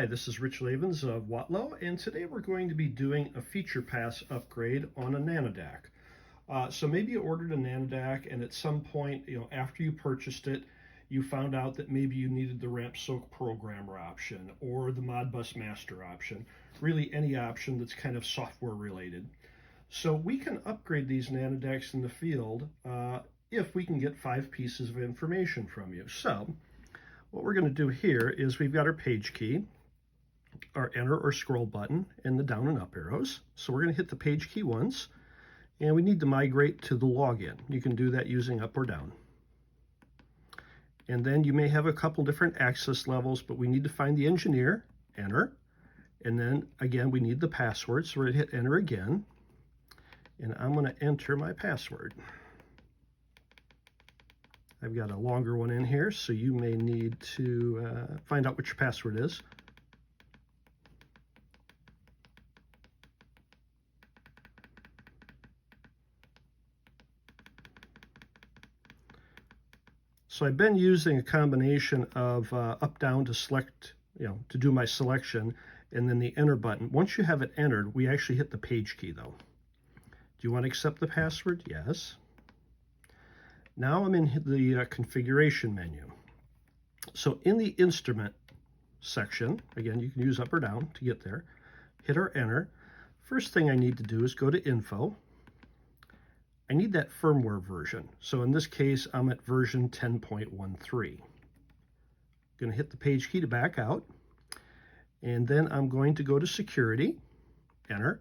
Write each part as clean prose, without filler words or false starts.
Hi, this is Rich Lavens of Watlow, and today we're going to be doing a feature pass upgrade on a Nanodac. So maybe you ordered a Nanodac and at some point, after you purchased it, you found out that maybe you needed the Ramp Soak Programmer option or the Modbus Master option, really any option that's kind of software related. So we can upgrade these Nanodacs in the field if we can get 5 pieces of information from you. So what we're going to do here is we've got our page key, our enter or scroll button, and the down and up arrows. So we're going to hit the page key once, and we need to migrate to the login. You can do that using up or down. And then you may have a couple different access levels, but we need to find the engineer, enter, and then again we need the password, so we're going to hit enter again, and I'm going to enter my password. I've got a longer one in here, so you may need to find out what your password is. So I've been using a combination of up-down to select, to do my selection, and then the enter button. Once you have it entered, we actually hit the page key though. Do you want to accept the password? Yes. Now I'm in the configuration menu. So in the instrument section, again, you can use up or down to get there, hit or enter. First thing I need to do is go to info. I need that firmware version. So in this case, I'm at version 10.13. Going to hit the page key to back out. And then I'm going to go to security, enter.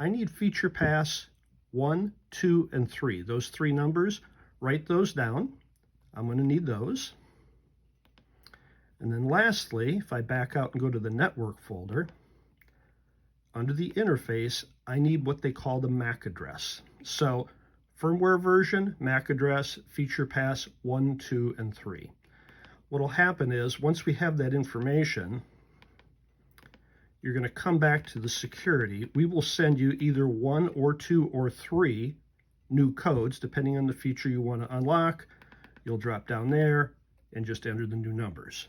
I need feature pass 1, 2, and 3. Those 3 numbers. Write those down. I'm going to need those. And then lastly, if I back out and go to the network folder, under the interface, I need what they call the MAC address. So firmware version, MAC address, feature pass 1, 2, and 3. What will happen is once we have that information, you're going to come back to the security. We will send you either 1 or 2 or 3 new codes, depending on the feature you want to unlock. You'll drop down there and just enter the new numbers.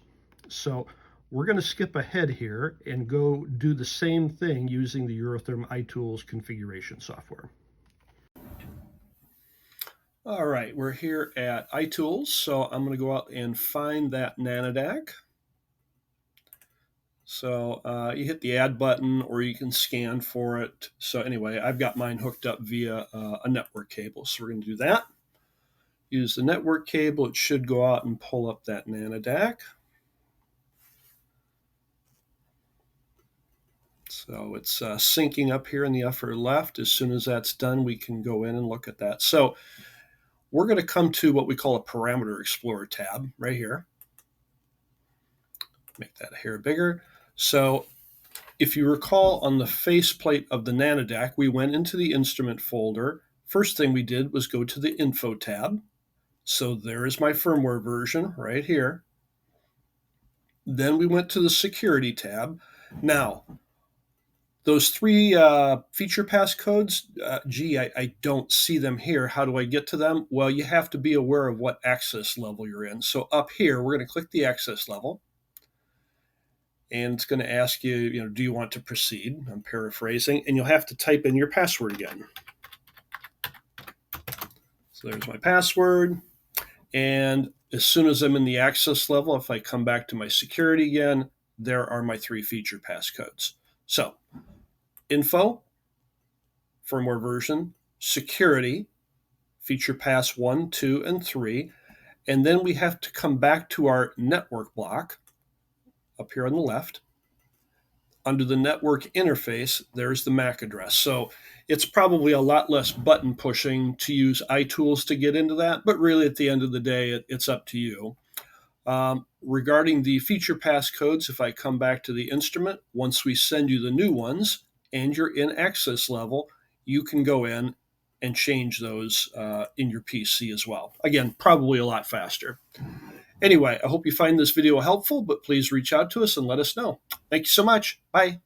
So we're going to skip ahead here and go do the same thing using the Eurotherm iTools configuration software. All right, we're here at iTools, so I'm going to go out and find that Nanodac. So you hit the add button or you can scan for it. So anyway, I've got mine hooked up via a network cable. So we're going to do that. Use the network cable. It should go out and pull up that Nanodac. So it's syncing up here in the upper left. As soon as that's done, we can go in and look at that. So we're going to come to what we call a Parameter Explorer tab right here. Make that a hair bigger. So if you recall, on the faceplate of the Nanodac, we went into the instrument folder. First thing we did was go to the info tab. So there is my firmware version right here. Then we went to the security tab. Now, those 3 feature pass codes, I don't see them here. How do I get to them? Well, you have to be aware of what access level you're in. So up here, we're going to click the access level. And it's going to ask you, do you want to proceed? I'm paraphrasing. And you'll have to type in your password again. So there's my password. And as soon as I'm in the access level, if I come back to my security again, there are my 3 feature pass codes. So info, firmware version, security, feature pass 1, 2, and 3. And then we have to come back to our network block up here on the left. Under the network interface, there's the MAC address. So it's probably a lot less button pushing to use iTools to get into that, but really at the end of the day, it's up to you. Regarding the feature pass codes, if I come back to the instrument, once we send you the new ones and you're in access level, you can go in and change those in your PC as well. Again, probably a lot faster. Anyway, I hope you find this video helpful, but please reach out to us and let us know. Thank you so much. Bye.